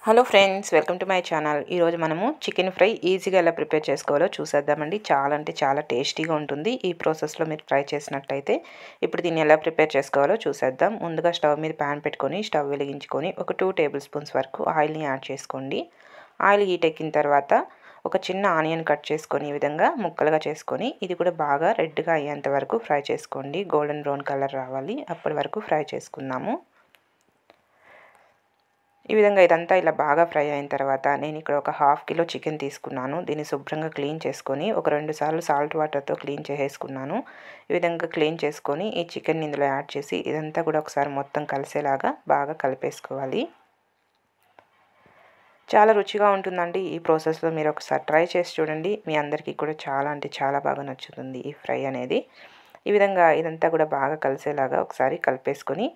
Hello friends, welcome to my channel. ఈరోజు మనము chicken fry ఈజీగా ఎలా ప్రిపేర్ చేసుకోవాలో చూసేద్దామండి. చాలా అంటే చాలా టేస్టీగా ఉంటుంది ఈ ప్రాసెస్లో మీరు ట్రై చేసినట్టయితే. ఇప్పుడు దీన్ని ఎలా ప్రిపేర్ చేసుకోవాలో చూసేద్దాం. ముందుగా స్టవ్ మీద ప్యాన్ పెట్టుకొని స్టవ్ వెలిగించుకొని ఒక 2 టేబుల్ స్పూన్స్ వరకు ఆయిల్ని యాడ్ చేసుకోండి. ఆయిల్ హీట్ ఎక్కిన తర్వాత ఒక చిన్న ఆనియన్ కట్ చేసుకొని ఈ విధంగా ముక్కలుగా చేసుకొని ఇది కూడా బాగా రెడ్గా అయ్యేంత వరకు ఫ్రై చేసుకోండి. గోల్డెన్ బ్రౌన్ కలర్ రావాలి, అప్పటి వరకు ఫ్రై చేసుకుందాము. ఈ విధంగా ఇదంతా ఇలా బాగా ఫ్రై అయిన తర్వాత నేను ఇక్కడ ఒక హాఫ్ కిలో చికెన్ తీసుకున్నాను. దీన్ని శుభ్రంగా క్లీన్ చేసుకొని ఒక 2 సార్లు సాల్ట్ వాటర్తో క్లీన్ చేసేసుకున్నాను. ఈ విధంగా క్లీన్ చేసుకొని ఈ చికెన్ ఇందులో యాడ్ చేసి ఇదంతా కూడా ఒకసారి మొత్తం కలిసేలాగా బాగా కలిపేసుకోవాలి. చాలా రుచిగా ఉంటుందండి. ఈ ప్రాసెస్లో మీరు ఒకసారి ట్రై చేసి చూడండి. మీ అందరికీ కూడా చాలా అంటే చాలా బాగా నచ్చుతుంది ఈ ఫ్రై అనేది. ఈ విధంగా ఇదంతా కూడా బాగా కలిసేలాగా ఒకసారి కలిపేసుకొని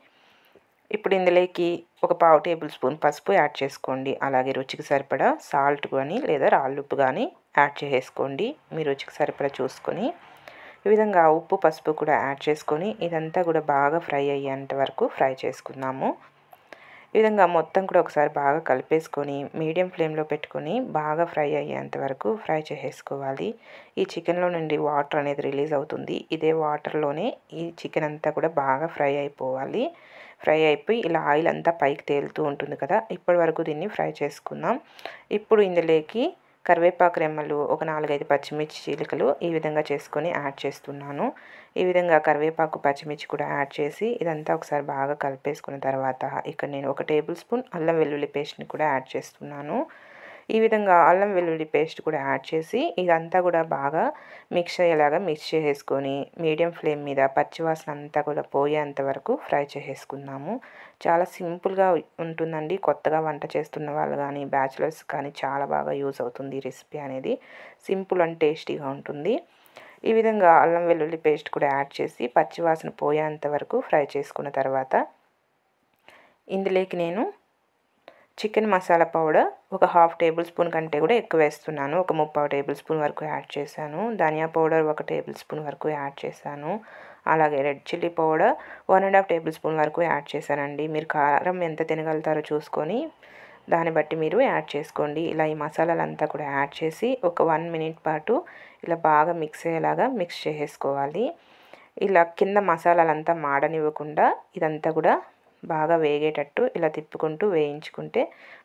ఇప్పుడు ఇందులోకి ఒక పావు టేబుల్ స్పూన్ పసుపు యాడ్ చేసుకోండి. అలాగే రుచికి సరిపడా సాల్ట్ కానీ లేదా రాళ్ళుప్పు కానీ యాడ్ చేసుకోండి. మీ రుచికి సరిపడా చూసుకొని ఈ విధంగా ఉప్పు పసుపు కూడా యాడ్ చేసుకొని ఇదంతా కూడా బాగా ఫ్రై అయ్యేంత వరకు ఫ్రై చేసుకుందాము. ఈ విధంగా మొత్తం కూడా ఒకసారి బాగా కలిపేసుకొని మీడియం ఫ్లేమ్లో పెట్టుకొని బాగా ఫ్రై అయ్యేంత వరకు ఫ్రై చేసేసుకోవాలి. ఈ చికెన్లో నుండి వాటర్ అనేది రిలీజ్ అవుతుంది. ఇదే వాటర్లోనే ఈ చికెన్ అంతా కూడా బాగా ఫ్రై అయిపోవాలి. ఫ్రై అయిపోయి ఇలా ఆయిల్ అంతా పైకి తేలుతూ ఉంటుంది కదా, ఇప్పటి వరకు దీన్ని ఫ్రై చేసుకుందాం. ఇప్పుడు ఇందులోకి కరివేపాకు రెమ్మలు, ఒక 4-5 పచ్చిమిర్చి చీలికలు ఈ విధంగా చేసుకొని యాడ్ చేస్తున్నాను. ఈ విధంగా కరివేపాకు పచ్చిమిర్చి కూడా యాడ్ చేసి ఇదంతా ఒకసారి బాగా కలిపేసుకున్న తర్వాత ఇక్కడ నేను ఒక టేబుల్ స్పూన్ అల్లం వెల్లుల్లి పేస్ట్ని కూడా యాడ్ చేస్తున్నాను. ఈ విధంగా అల్లం వెల్లుల్లి పేస్ట్ కూడా యాడ్ చేసి ఇదంతా కూడా బాగా మిక్స్ అయ్యేలాగా మిక్స్ చేసేసుకొని మీడియం ఫ్లేమ్ మీద పచ్చివాసన అంతా కూడా పోయేంత వరకు ఫ్రై చేసేసుకుందాము. చాలా సింపుల్గా ఉంటుందండి. కొత్తగా వంట చేస్తున్న వాళ్ళు కానీ బ్యాచిలర్స్ కానీ చాలా బాగా యూజ్ అవుతుంది ఈ రెసిపీ అనేది. సింపుల్ అండ్ టేస్టీగా ఉంటుంది. ఈ విధంగా అల్లం వెల్లుల్లి పేస్ట్ కూడా యాడ్ చేసి పచ్చివాసన పోయేంత వరకు ఫ్రై చేసుకున్న తర్వాత ఇందులోకి నేను చికెన్ మసాలా పౌడర్ ఒక హాఫ్ టేబుల్ స్పూన్ కంటే కూడా ఎక్కువ వేస్తున్నాను. ఒక 3/4 టేబుల్ స్పూన్ వరకు యాడ్ చేశాను. ధనియా పౌడర్ 1 టేబుల్ స్పూన్ వరకు యాడ్ చేశాను. అలాగే red chilli powder 1.5 table spoon వరకు యాడ్ చేశానండి. మీరు కారం ఎంత తినగలుగుతారో చూసుకొని దాన్ని బట్టి మీరు యాడ్ చేసుకోండి. ఇలా ఈ మసాలాలంతా కూడా యాడ్ చేసి ఒక 1 మినిట్ పాటు ఇలా బాగా మిక్స్ అయ్యేలాగా మిక్స్ చేసేసుకోవాలి. ఇలా కింద మసాలాలంతా మాడనివ్వకుండా ఇదంతా కూడా బాగా వేగేటట్టు ఇలా తిప్పుకుంటూ వేయించుకుంటే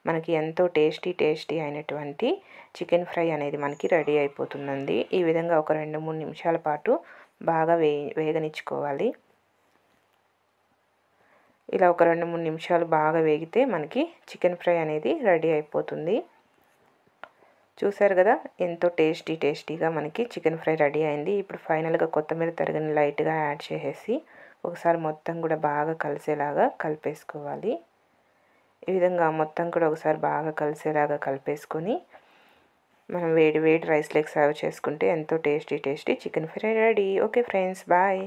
మనకి ఎంతో టేస్టీ అయినటువంటి చికెన్ ఫ్రై అనేది మనకి రెడీ అయిపోతుందండి. ఈ విధంగా ఒక 2-3 నిమిషాల పాటు బాగా వేగనిచ్చుకోవాలి. ఇలా ఒక 2-3 నిమిషాలు బాగా వేగితే మనకి చికెన్ ఫ్రై అనేది రెడీ అయిపోతుంది. చూసారు కదా, ఎంతో టేస్టీగా మనకి చికెన్ ఫ్రై రెడీ అయింది. ఇప్పుడు ఫైనల్గా కొత్తిమీర తరిగిన లైట్గా యాడ్ చేసేసి ఒకసారి మొత్తం కూడా బాగా కలిసేలాగా కలిపేసుకోవాలి. ఈ విధంగా మొత్తం కూడా ఒకసారి బాగా కలిసేలాగా కలిపేసుకొని మనం వేడి రైస్లోకి సర్వ్ చేసుకుంటే ఎంతో tasty chicken fry ready. Okay friends, bye.